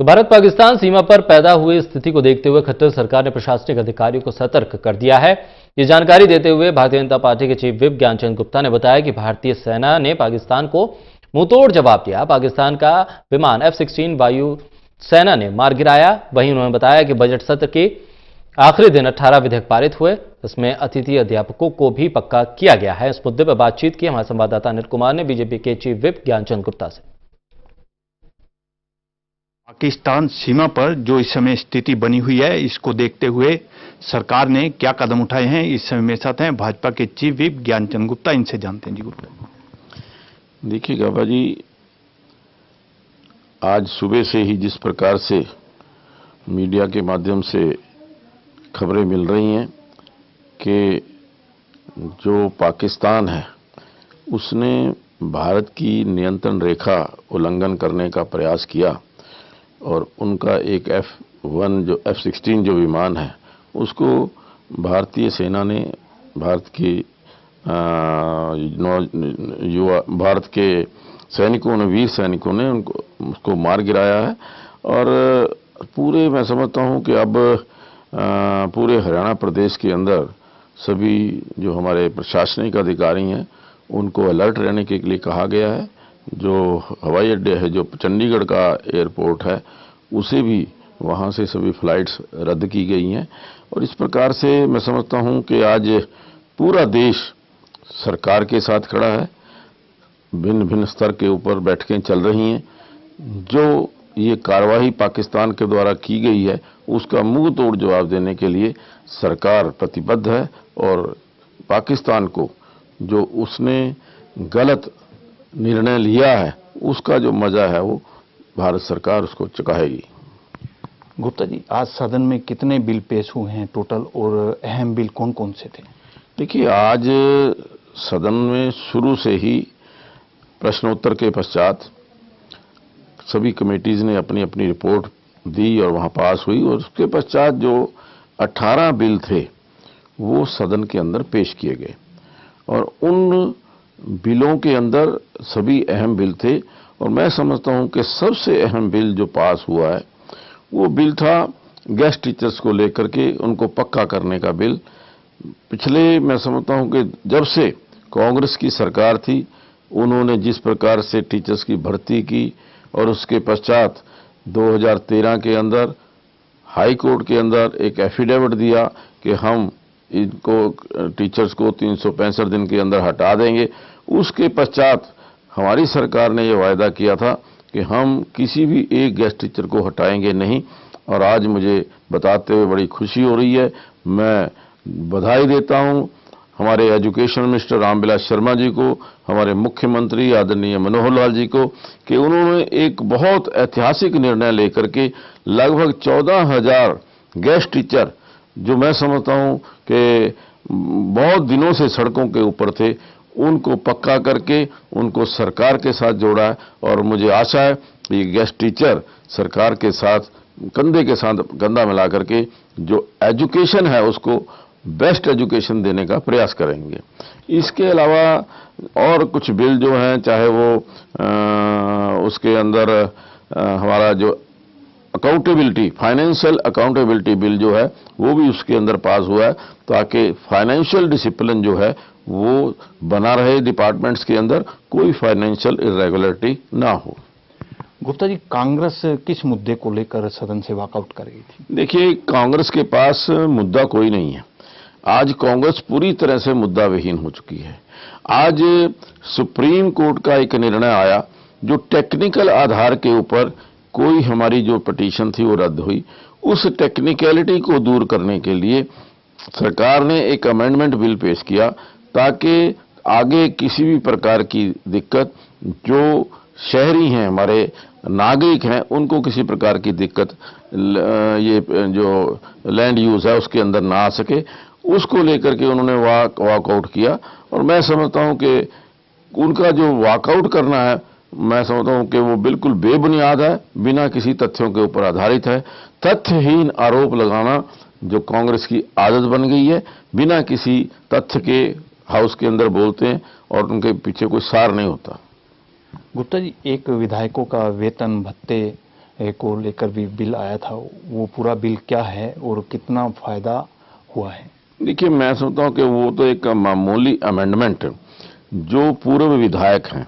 तो भारत पाकिस्तान सीमा पर पैदा हुई स्थिति को देखते हुए खट्टर सरकार ने प्रशासनिक अधिकारियों को सतर्क कर दिया है। ये जानकारी देते हुए भारतीय जनता पार्टी के चीफ व्हिप ज्ञानचंद गुप्ता ने बताया कि भारतीय सेना ने पाकिस्तान को मुंहतोड़ जवाब दिया। पाकिस्तान का विमान F-16 वायु सेना ने मार गिराया। वहीं उन्होंने बताया कि बजट सत्र के आखिरी दिन 18 विधेयक पारित हुए। इसमें अतिथि अध्यापकों को भी पक्का किया गया है। इस मुद्दे पर बातचीत की हमारे संवाददाता अनिल कुमार ने बीजेपी के चीफ व्हिप ज्ञानचंद गुप्ता से। पाकिस्तान सीमा पर जो इस समय स्थिति बनी हुई है, इसको देखते हुए सरकार ने क्या कदम उठाए हैं, इस समय मेरे साथ हैं भाजपा के चीफ व्हिप ज्ञानचंद गुप्ता। इनसे जानते हैं। जी गुप्ता, देखिए गाबा जी, आज सुबह से ही जिस प्रकार से मीडिया के माध्यम से खबरें मिल रही हैं कि जो पाकिस्तान है उसने भारत की नियंत्रण रेखा उल्लंघन करने का प्रयास किया और उनका एक F-16 जो विमान है उसको भारतीय सेना ने भारत के सैनिकों ने, वीर सैनिकों ने उसको मार गिराया है। और पूरे मैं समझता हूं कि अब पूरे हरियाणा प्रदेश के अंदर सभी जो हमारे प्रशासनिक अधिकारी हैं उनको अलर्ट रहने के लिए कहा गया है। जो हवाई अड्डे है, जो चंडीगढ़ का एयरपोर्ट है, उसे भी वहां से सभी फ्लाइट्स रद्द की गई हैं। और इस प्रकार से मैं समझता हूं कि आज पूरा देश सरकार के साथ खड़ा है। भिन्न भिन्न स्तर के ऊपर बैठकें चल रही हैं। जो ये कार्रवाई पाकिस्तान के द्वारा की गई है उसका मुंह तोड़ जवाब देने के लिए सरकार प्रतिबद्ध है और पाकिस्तान को जो उसने गलत निर्णय लिया है उसका जो मजा है वो भारत सरकार उसको चुकाएगी। गुप्ता जी, आज सदन में कितने बिल पेश हुए हैं टोटल, और अहम बिल कौन कौन से थे? देखिए, आज सदन में शुरू से ही प्रश्नोत्तर के पश्चात सभी कमेटीज ने अपनी अपनी रिपोर्ट दी और वहां पास हुई, और उसके पश्चात जो 18 बिल थे वो सदन के अंदर पेश किए गए। और उन बिलों के अंदर सभी अहम बिल थे, और मैं समझता हूं कि सबसे अहम बिल जो पास हुआ है वो बिल था गेस्ट टीचर्स को लेकर के उनको पक्का करने का बिल। पिछले मैं समझता हूं कि जब से कांग्रेस की सरकार थी उन्होंने जिस प्रकार से टीचर्स की भर्ती की और उसके पश्चात 2013 के अंदर हाई कोर्ट के अंदर एक एफिडेविट दिया कि हम इनको टीचर्स को 365 दिन के अंदर हटा देंगे। उसके पश्चात हमारी सरकार ने यह वायदा किया था कि हम किसी भी एक गेस्ट टीचर को हटाएंगे नहीं। और आज मुझे बताते हुए बड़ी खुशी हो रही है। मैं बधाई देता हूं हमारे एजुकेशन मिनिस्टर रामविलास शर्मा जी को, हमारे मुख्यमंत्री आदरणीय मनोहर लाल जी को, कि उन्होंने एक बहुत ऐतिहासिक निर्णय लेकर के लगभग 14,000 गेस्ट टीचर, जो मैं समझता हूं कि बहुत दिनों से सड़कों के ऊपर थे, उनको पक्का करके उनको सरकार के साथ जोड़ा है। और मुझे आशा है कि ये गेस्ट टीचर सरकार के साथ कंधे के साथ कंधा मिला करके जो एजुकेशन है उसको बेस्ट एजुकेशन देने का प्रयास करेंगे। इसके अलावा और कुछ बिल जो हैं, चाहे वो उसके अंदर हमारा जो अकाउंटेबिलिटी, फाइनेंशियल अकाउंटेबिलिटी बिल जो है वो भी उसके अंदर पास हुआ है, ताकि फाइनेंशियल डिसिप्लिन जो है वो बना रहे डिपार्टमेंट्स के अंदर, कोई फाइनेंशियल इरेगुलरिटी ना हो। गुप्ता जी, कांग्रेस किस मुद्दे को लेकर सदन से वॉकआउट कर गई थी? देखिए, कांग्रेस के पास मुद्दा कोई नहीं है। आज कांग्रेस पूरी तरह से मुद्दा विहीन हो चुकी है। आज सुप्रीम कोर्ट का एक निर्णय आया जो टेक्निकल आधार के ऊपर कोई हमारी जो पिटीशन थी वो रद्द हुई। उस टेक्निकलिटी को दूर करने के लिए सरकार ने एक अमेंडमेंट बिल पेश किया, ताकि आगे किसी भी प्रकार की दिक्कत, जो शहरी हैं, हमारे नागरिक हैं, उनको किसी प्रकार की दिक्कत ये जो लैंड यूज है उसके अंदर ना आ सके, उसको लेकर के उन्होंने वॉकआउट किया। और मैं समझता हूं कि उनका जो वॉकआउट करना है, मैं समझता हूं कि वो बिल्कुल बेबुनियाद है, बिना किसी तथ्यों के ऊपर आधारित है। तथ्यहीन आरोप लगाना जो कांग्रेस की आदत बन गई है, बिना किसी तथ्य के हाउस के अंदर बोलते हैं और उनके पीछे कोई सार नहीं होता। गुप्ता जी, एक विधायकों का वेतन भत्ते को लेकर भी बिल आया था, वो पूरा बिल क्या है और कितना फायदा हुआ है? देखिए, मैं समझता हूं कि वो तो एक मामूली अमेंडमेंट, जो पूर्व विधायक हैं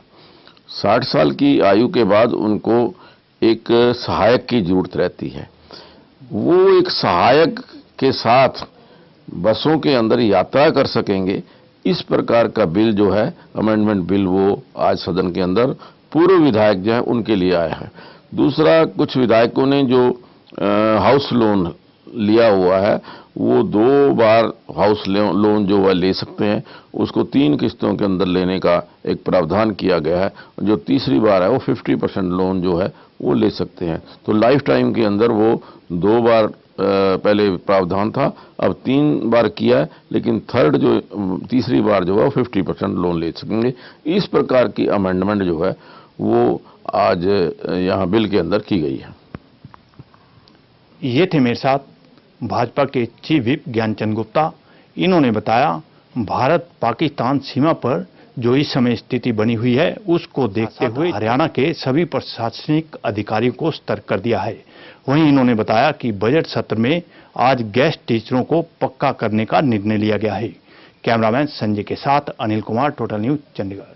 60 साल की आयु के बाद उनको एक सहायक की जरूरत रहती है। वो एक सहायक के साथ बसों के अंदर यात्रा कर सकेंगे, इस प्रकार का बिल जो है अमेंडमेंट बिल, वो आज सदन के अंदर पूर्व विधायक जो है उनके लिए आया है। दूसरा, कुछ विधायकों ने जो हाउस लोन लिया हुआ है, वो 2 बार हाउस लोन जो है ले सकते हैं, उसको 3 किस्तों के अंदर लेने का एक प्रावधान किया गया है। जो तीसरी बार है वो 50% लोन जो है वो ले सकते हैं। तो लाइफ टाइम के अंदर वो 2 बार पहले प्रावधान था, अब 3 बार किया है, लेकिन तीसरी बार जो है वो 50% लोन ले सकेंगे। इस प्रकार की अमेंडमेंट जो है वो आज यहाँ बिल के अंदर की गई है। ये थे मेरे साथ भाजपा के चीफ व्हिप ज्ञानचंद गुप्ता। इन्होंने बताया, भारत पाकिस्तान सीमा पर जो इस समय स्थिति बनी हुई है, उसको देखते हुए हरियाणा के सभी प्रशासनिक अधिकारियों को सतर्क कर दिया है। वहीं इन्होंने बताया कि बजट सत्र में आज गेस्ट टीचरों को पक्का करने का निर्णय लिया गया है। कैमरामैन संजय के साथ अनिल कुमार, टोटल न्यूज, चंडीगढ़।